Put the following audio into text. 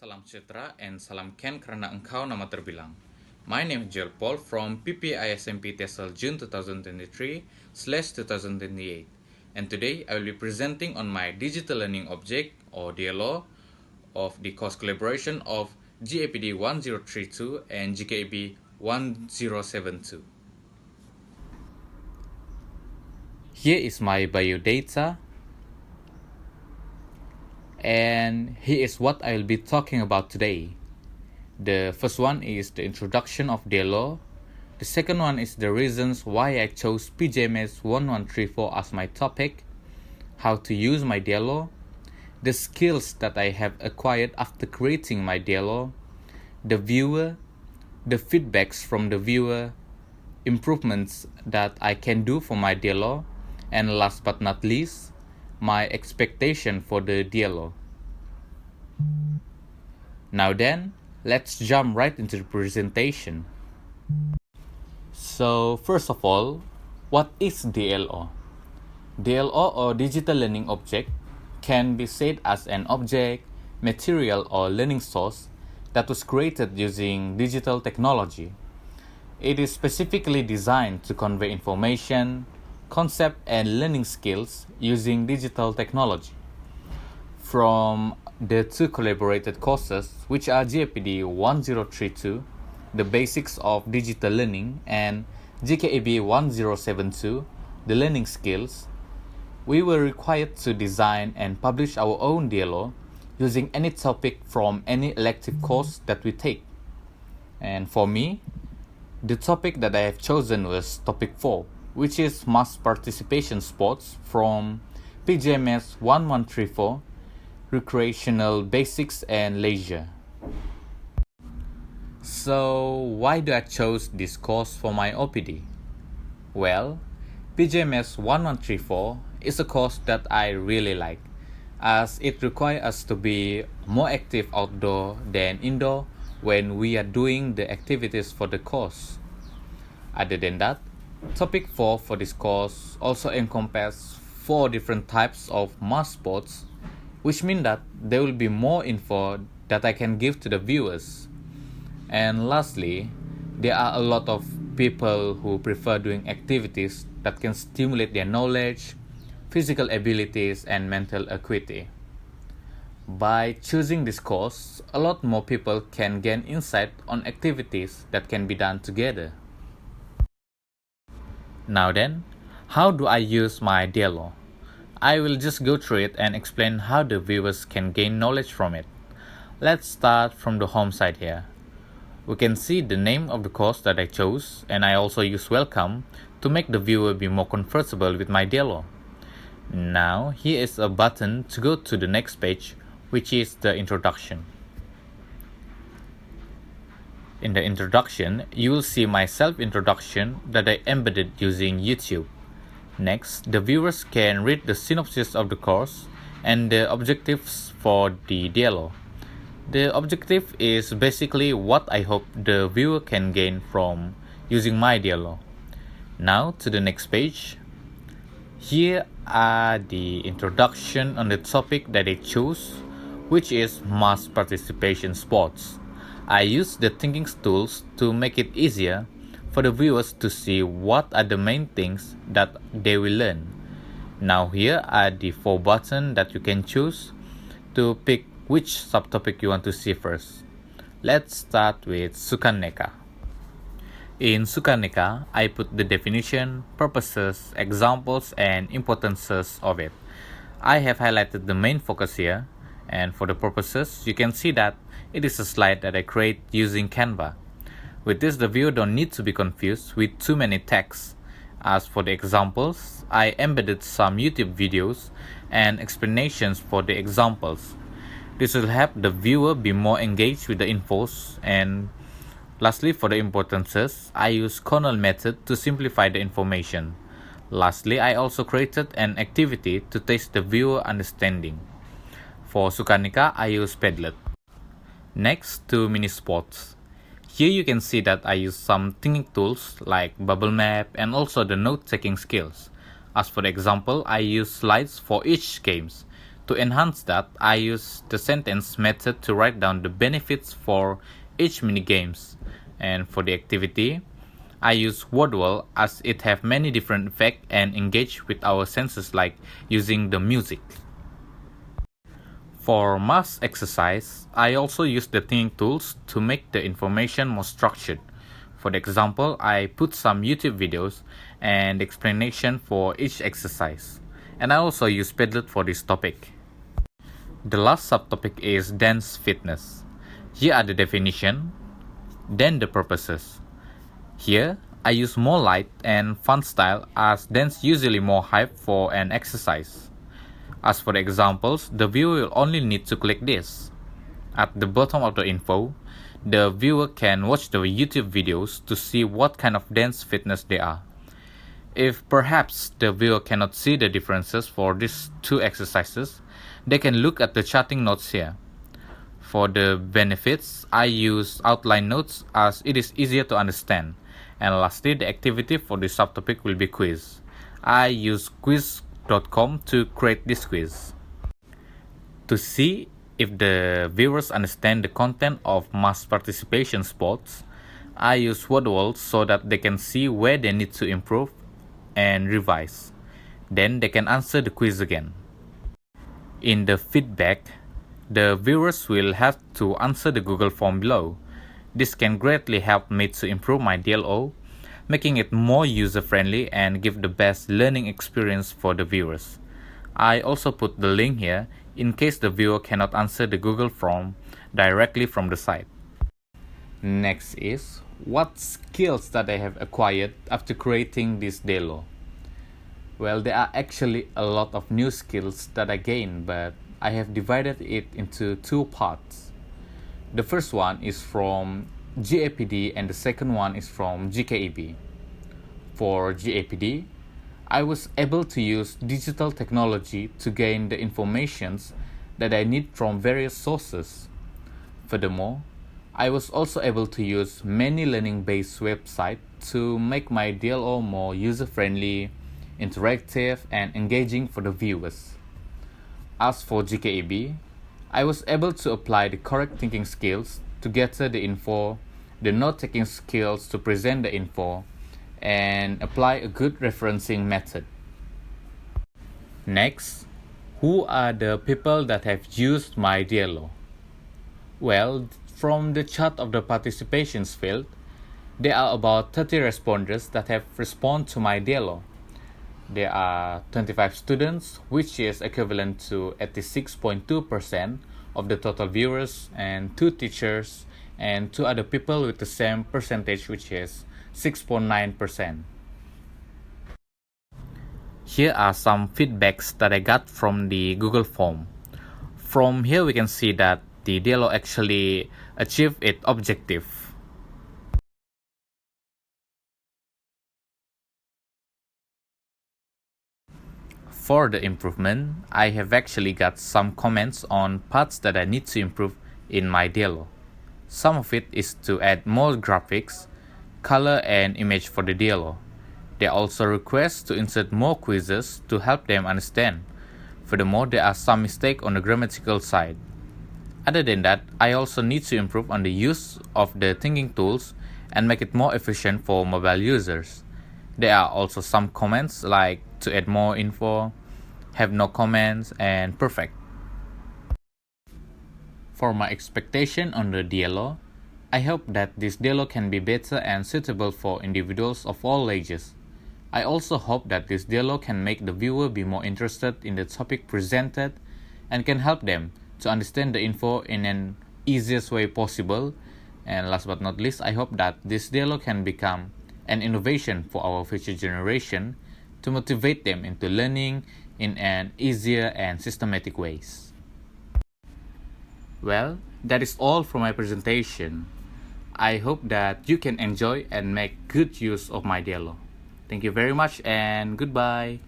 Salam sejahtera and salam Ken karena engkau nama terbilang. My name is Joel Paul from PPISMP-TESOL June 2023/2028, and today I will be presenting on my digital learning object or DLO of the course collaboration of GAPD1032 and GAPD1072. Here is my biodata, and here is what I will be talking about today. The first one is the introduction of DLO. The second one is the reasons why I chose PGMS1134 as my topic, how to use my DLO, the skills that I have acquired after creating my DLO, the viewer, the feedbacks from the viewer, improvements that I can do for my DLO, and last but not least, my expectation for the DLO. Now then, let's jump right into the presentation. So first of all, what is DLO? DLO or Digital Learning Object can be said as an object, material or learning source that was created using digital technology. It is specifically designed to convey information, concept and learning skills using digital technology. From the two collaborated courses, which are GAPD 1032, the basics of digital learning, and GKAB 1072, the learning skills, we were required to design and publish our own DLO using any topic from any elective course that we take. And for me, the topic that I have chosen was topic 4, which is mass participation sports from PGMS 1134, recreational basics and leisure. So why do I chose this course for my OPD? Well, PGMS 1134 is a course that I really like, as it requires us to be more active outdoor than indoor when we are doing the activities for the course. Other than that, topic 4 for this course also encompasses 4 different types of mass sports, which means that there will be more info that I can give to the viewers. And lastly, there are a lot of people who prefer doing activities that can stimulate their knowledge, physical abilities, and mental acuity. By choosing this course, a lot more people can gain insight on activities that can be done together. Now then, how do I use my DLO? I will just go through it and explain how the viewers can gain knowledge from it. Let's start from the home side here. We can see the name of the course that I chose, and I also use welcome to make the viewer be more comfortable with my DLO. Now, here is a button to go to the next page, which is the introduction. In the introduction, you will see my self-introduction that I embedded using YouTube. Next, the viewers can read the synopsis of the course and the objectives for the DLO. The objective is basically what I hope the viewer can gain from using my DLO. Now to the next page. Here are the introduction on the topic that I chose, which is mass participation sports. I use the thinking tools to make it easier for the viewers to see what are the main things that they will learn. Now here are the 4 buttons that you can choose to pick which subtopic you want to see first. Let's start with Sukaneka. In Sukaneka, I put the definition, purposes, examples, and importances of it. I have highlighted the main focus here, and for the purposes, you can see that it is a slide that I create using Canva. With this, the viewer don't need to be confused with too many texts. As for the examples, I embedded some YouTube videos and explanations for the examples. This will help the viewer be more engaged with the infos. And lastly, for the importances, I use Connell method to simplify the information. Lastly, I also created an activity to test the viewer understanding. For Sukaneka, I use Padlet. Next, to mini sports. Here you can see that I use some thinking tools like bubble map and also the note-taking skills. As for the example, I use slides for each games To enhance that, I use the sentence method to write down the benefits for each minigames. And for the activity, I use wordwall as it have many different effects and engage with our senses like using the music. For math exercise, I also use the thinking tools to make the information more structured. For the example, I put some YouTube videos and explanation for each exercise. And I also use Padlet for this topic. The last subtopic is dance fitness. Here are the definition, then the purposes. Here, I use more light and fun style as dance usually more hype for an exercise. As for the examples, the viewer will only need to click this. At the bottom of the info, the viewer can watch the YouTube videos to see what kind of dance fitness they are. If perhaps the viewer cannot see the differences for these two exercises, they can look at the charting notes here. For the benefits, I use outline notes as it is easier to understand. And lastly, the activity for this subtopic will be quiz. I use quiz.com to create this quiz. To see if the viewers understand the content of mass participation sports, I use wordwalls so that they can see where they need to improve and revise. Then they can answer the quiz again. In the feedback, the viewers will have to answer the Google form below. This can greatly help me to improve my DLO, making it more user-friendly and give the best learning experience for the viewers. I also put the link here in case the viewer cannot answer the Google form directly from the site. Next is what skills that I have acquired after creating this DLO. Well, there are actually a lot of new skills that I gained, but I have divided it into two parts. The first one is from GAPD and the second one is from GKEB. For GAPD, I was able to use digital technology to gain the informations that I need from various sources. Furthermore, I was also able to use many learning-based websites to make my DLO more user-friendly, interactive, and engaging for the viewers. As for GKEB, I was able to apply the correct thinking skills to gather the info, the note-taking skills to present the info, and apply a good referencing method. Next, who are the people that have used my DLO? Well, from the chart of the participations field, there are about 30 responders that have responded to my DLO. There are 25 students, which is equivalent to 86.2% of the total viewers, and 2 teachers, and 2 other people with the same percentage, which is 6.9%. Here are some feedbacks that I got from the Google form. From here we can see that the DLO actually achieved its objective. For the improvement, I have actually got some comments on parts that I need to improve in my DLO. Some of it is to add more graphics, color and image for the DLO. There are also requests to insert more quizzes to help them understand. Furthermore, there are some mistakes on the grammatical side. Other than that, I also need to improve on the use of the thinking tools and make it more efficient for mobile users. There are also some comments like to add more info, have no comments, and perfect. For my expectation on the DLO, I hope that this DLO can be better and suitable for individuals of all ages. I also hope that this DLO can make the viewer be more interested in the topic presented and can help them to understand the info in an easiest way possible. And last but not least, I hope that this DLO can become an innovation for our future generation to motivate them into learning in an easier and systematic ways. Well, that is all for my presentation. I hope that you can enjoy and make good use of my DLO. Thank you very much and goodbye.